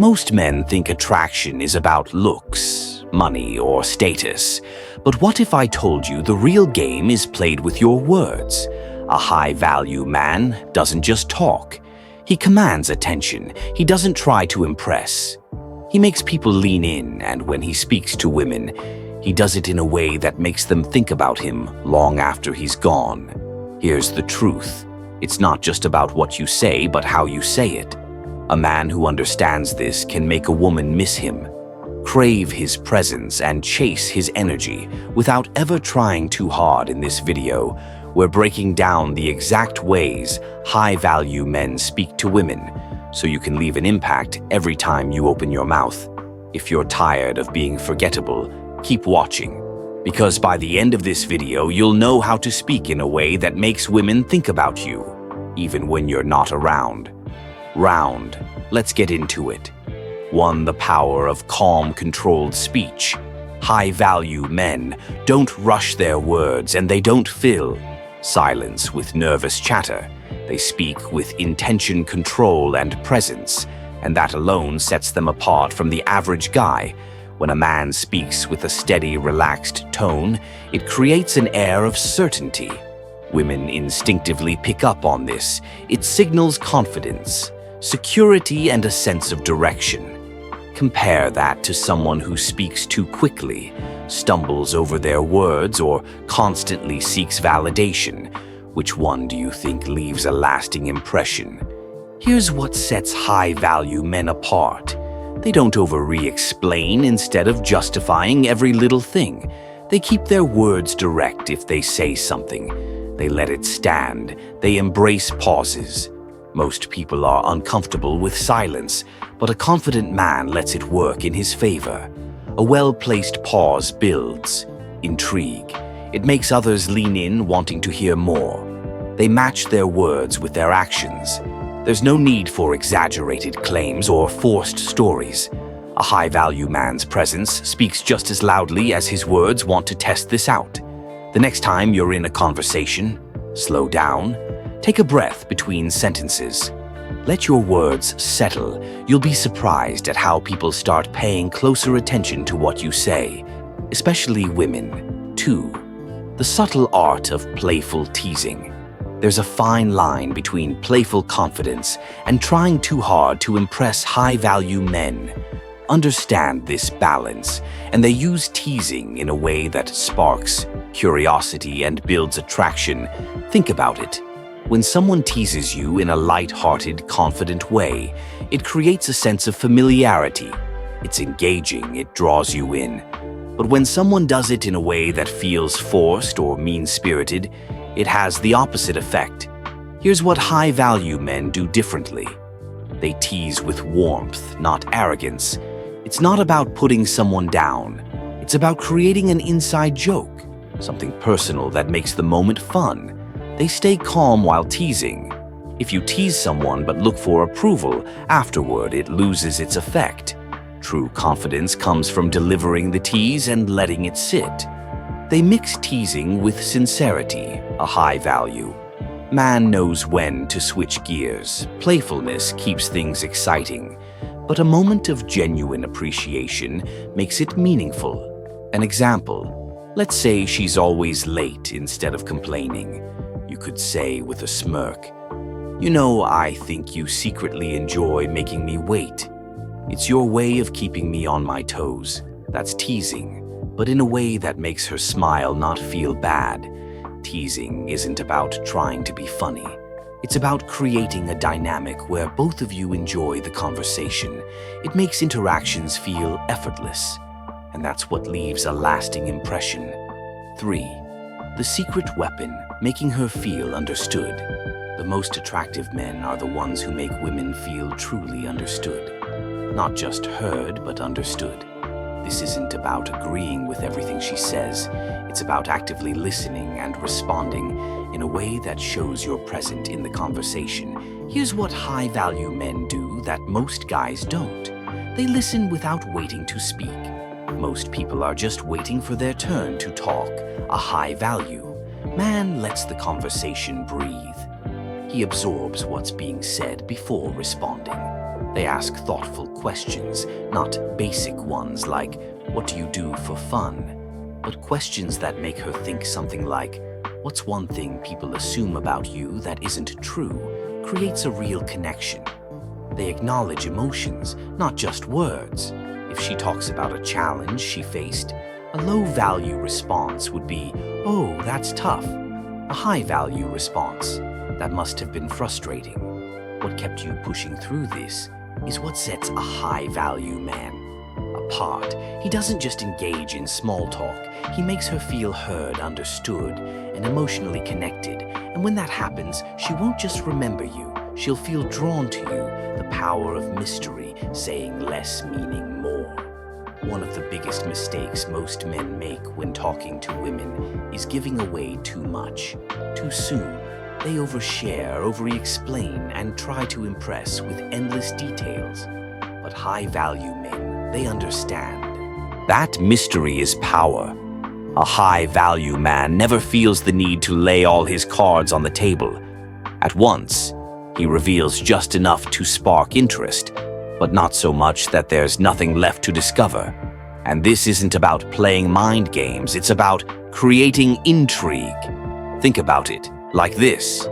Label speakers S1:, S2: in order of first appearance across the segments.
S1: Most men think attraction is about looks, money, or status. But what if I told you the real game is played with your words? A high-value man doesn't just talk. He commands attention. He doesn't try to impress. He makes people lean in, and when he speaks to women, he does it in a way that makes them think about him long after he's gone. Here's the truth. It's not just about what you say, but how you say it. A man who understands this can make a woman miss him, crave his presence, and chase his energy without ever trying too hard. In this video, we're breaking down the exact ways high-value men speak to women, so you can leave an impact every time you open your mouth. If you're tired of being forgettable, keep watching, because by the end of this video, you'll know how to speak in a way that makes women think about you, even when you're not around. Let's get into it. 1. The power of calm, controlled speech. High-value men don't rush their words, and they don't fill silence with nervous chatter. They speak with intention, control, and presence, and that alone sets them apart from the average guy. When a man speaks with a steady, relaxed tone, it creates an air of certainty. Women instinctively pick up on this. It signals confidence, security, and a sense of direction. Compare that to someone who speaks too quickly, stumbles over their words, or constantly seeks validation. Which one do you think leaves a lasting impression? Here's what sets high-value men apart. They don't over-explain instead of justifying every little thing. They keep their words direct. If they say something, they let it stand. They embrace pauses. Most people are uncomfortable with silence, but a confident man lets it work in his favor. A well-placed pause builds intrigue. It makes others lean in, wanting to hear more. They match their words with their actions. There's no need for exaggerated claims or forced stories. A high-value man's presence speaks just as loudly as his words. Want to test this out? The next time you're in a conversation, slow down. Take a breath between sentences. Let your words settle. You'll be surprised at how people start paying closer attention to what you say, especially women. 2. The subtle art of playful teasing. There's a fine line between playful confidence and trying too hard to impress high-value men. Understand this balance, and they use teasing in a way that sparks curiosity and builds attraction. Think about it. When someone teases you in a light-hearted, confident way, it creates a sense of familiarity. It's engaging, it draws you in. But when someone does it in a way that feels forced or mean-spirited, it has the opposite effect. Here's what high-value men do differently. They tease with warmth, not arrogance. It's not about putting someone down. It's about creating an inside joke, something personal that makes the moment fun. They stay calm while teasing. If you tease someone but look for approval, afterward it loses its effect. True confidence comes from delivering the tease and letting it sit. They mix teasing with sincerity, a high value. Man knows when to switch gears. Playfulness keeps things exciting, but a moment of genuine appreciation makes it meaningful. An example, let's say she's always late instead of complaining. You could say with a smirk, "You know, I think you secretly enjoy making me wait. It's your way of keeping me on my toes." That's teasing, but in a way that makes her smile, not feel bad. Teasing isn't about trying to be funny. It's about creating a dynamic where both of you enjoy the conversation. It makes interactions feel effortless, and that's what leaves a lasting impression. 3. The secret weapon, making her feel understood. The most attractive men are the ones who make women feel truly understood. Not just heard, but understood. This isn't about agreeing with everything she says. It's about actively listening and responding in a way that shows you're present in the conversation. Here's what high-value men do that most guys don't. They listen without waiting to speak. Most people are just waiting for their turn to talk. A high value man lets the conversation breathe. He absorbs what's being said before responding. They ask thoughtful questions, not basic ones like, "What do you do for fun?" but questions that make her think something like, "What's one thing people assume about you that isn't true?" creates a real connection. They acknowledge emotions, not just words. If she talks about a challenge she faced, a low-value response would be, "Oh, that's tough." A high-value response, "That must have been frustrating." What kept you pushing through this is what sets a high-value man apart. He doesn't just engage in small talk, he makes her feel heard, understood, and emotionally connected. And when that happens, she won't just remember you, she'll feel drawn to you, the power of mystery, saying less meaning more. One of the biggest mistakes most men make when talking to women is giving away too much, too soon. They overshare, over-explain, and try to impress with endless details. But high-value men, they understand. That mystery is power. A high-value man never feels the need to lay all his cards on the table. At once, he reveals just enough to spark interest, but not so much that there's nothing left to discover. And this isn't about playing mind games, it's about creating intrigue. Think about it like this.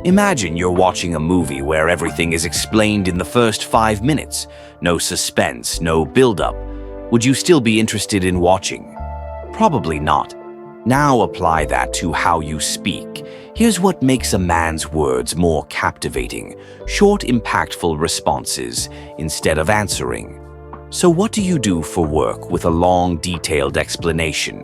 S1: Imagine you're watching a movie where everything is explained in the first 5 minutes. No suspense, no build-up. Would you still be interested in watching? Probably not. Now apply that to how you speak. Here's what makes a man's words more captivating. Short, impactful responses instead of answering. So what do you do for work with a long, detailed explanation?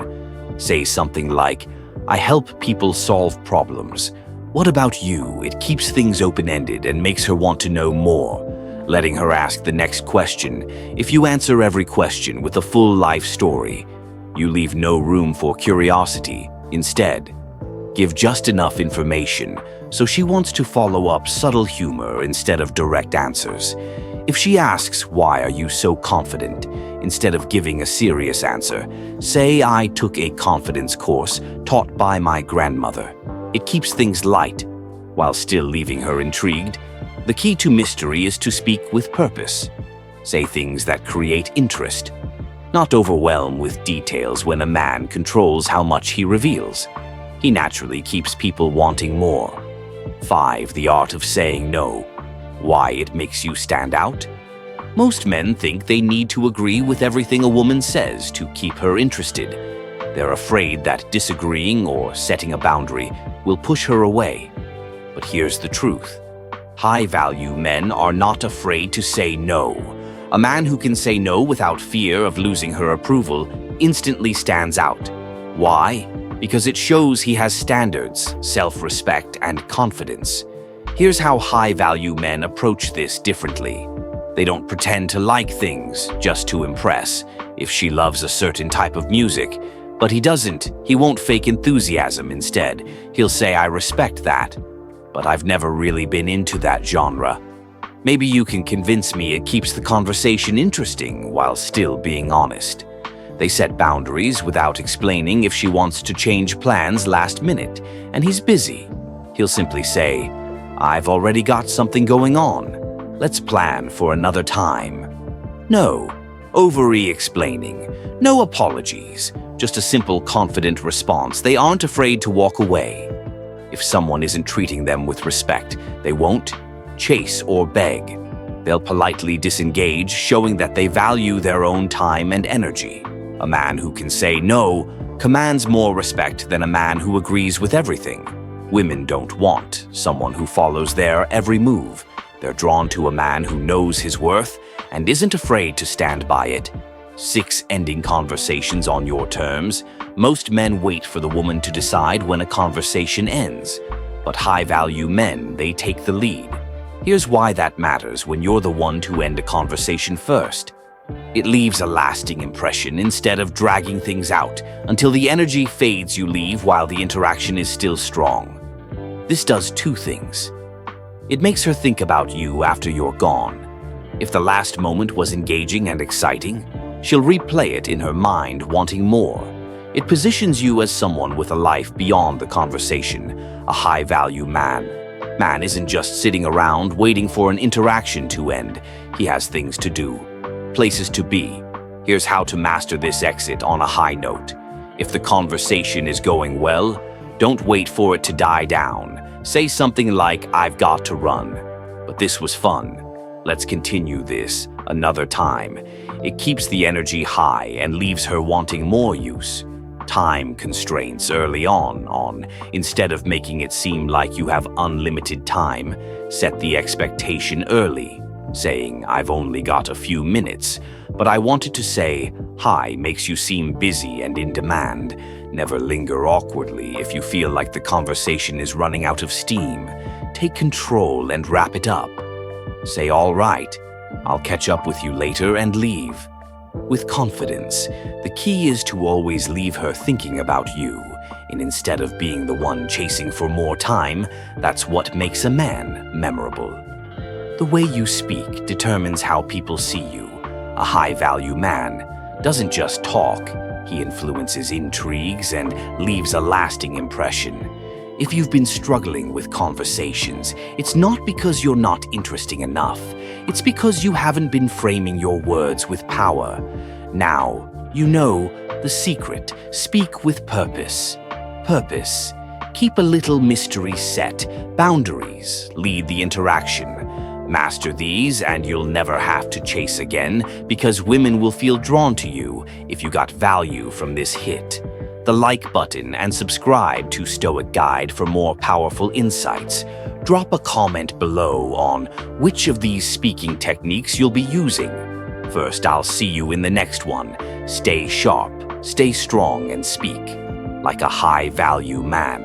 S1: Say something like, "I help people solve problems. What about you?" It keeps things open-ended and makes her want to know more, letting her ask the next question. If you answer every question with a full life story, you leave no room for curiosity. Instead, give just enough information so she wants to follow up. Subtle humor instead of direct answers. If she asks, "Why are you so confident?" instead of giving a serious answer, say, "I took a confidence course taught by my grandmother." It keeps things light while still leaving her intrigued. The key to mystery is to speak with purpose. Say things that create interest, not overwhelm with details. When a man controls how much he reveals, he naturally keeps people wanting more. 5. The art of saying no. Why it makes you stand out? Most men think they need to agree with everything a woman says to keep her interested. They're afraid that disagreeing or setting a boundary will push her away. But here's the truth. High-value men are not afraid to say no. A man who can say no without fear of losing her approval instantly stands out. Why? Because it shows he has standards, self-respect, and confidence. Here's how high-value men approach this differently. They don't pretend to like things just to impress. If she loves a certain type of music, but he doesn't, he won't fake enthusiasm. Instead, he'll say, "I respect that, but I've never really been into that genre. Maybe you can convince me." It keeps the conversation interesting while still being honest. They set boundaries without explaining if she wants to change plans last minute, and he's busy. He'll simply say, "I've already got something going on. Let's plan for another time." No over-explaining, no apologies, just a simple, confident response. They aren't afraid to walk away. If someone isn't treating them with respect, they won't chase or beg. They'll politely disengage, showing that they value their own time and energy. A man who can say no commands more respect than a man who agrees with everything. Women don't want someone who follows their every move. They're drawn to a man who knows his worth and isn't afraid to stand by it. 6. Ending conversations on your terms. Most men wait for the woman to decide when a conversation ends, but high-value men, they take the lead. Here's why that matters when you're the one to end a conversation first. It leaves a lasting impression instead of dragging things out until the energy fades. You leave while the interaction is still strong. This does 2 things. It makes her think about you after you're gone. If the last moment was engaging and exciting, she'll replay it in her mind, wanting more. It positions you as someone with a life beyond the conversation. A high-value man Man isn't just sitting around waiting for an interaction to end. He has things to do, places to be. Here's how to master this exit on a high note. If the conversation is going well, don't wait for it to die down. Say something like, "I've got to run, but this was fun. Let's continue this another time." It keeps the energy high and leaves her wanting more use. Time constraints early on. Instead of making it seem like you have unlimited time, set the expectation early, saying, "I've only got a few minutes, but I wanted to say hi makes you seem busy and in demand." Never linger awkwardly if you feel like the conversation is running out of steam. Take control and wrap it up. Say, "All right, I'll catch up with you later," and leave. With confidence, the key is to always leave her thinking about you, and instead of being the one chasing for more time. That's what makes a man memorable. The way you speak determines how people see you. A high-value man doesn't just talk, he influences intrigues and leaves a lasting impression. If you've been struggling with conversations, it's not because you're not interesting enough. It's because you haven't been framing your words with power. Now, you know the secret. Speak with purpose. Purpose. Keep a little mystery set. Boundaries. Lead the interaction. Master these and you'll never have to chase again, because women will feel drawn to you if you got value from this hit. The like button and subscribe to Stoic Guide for more powerful insights. Drop a comment below on which of these speaking techniques you'll be using. First, I'll see you in the next one. Stay sharp, stay strong, and speak like a high-value man.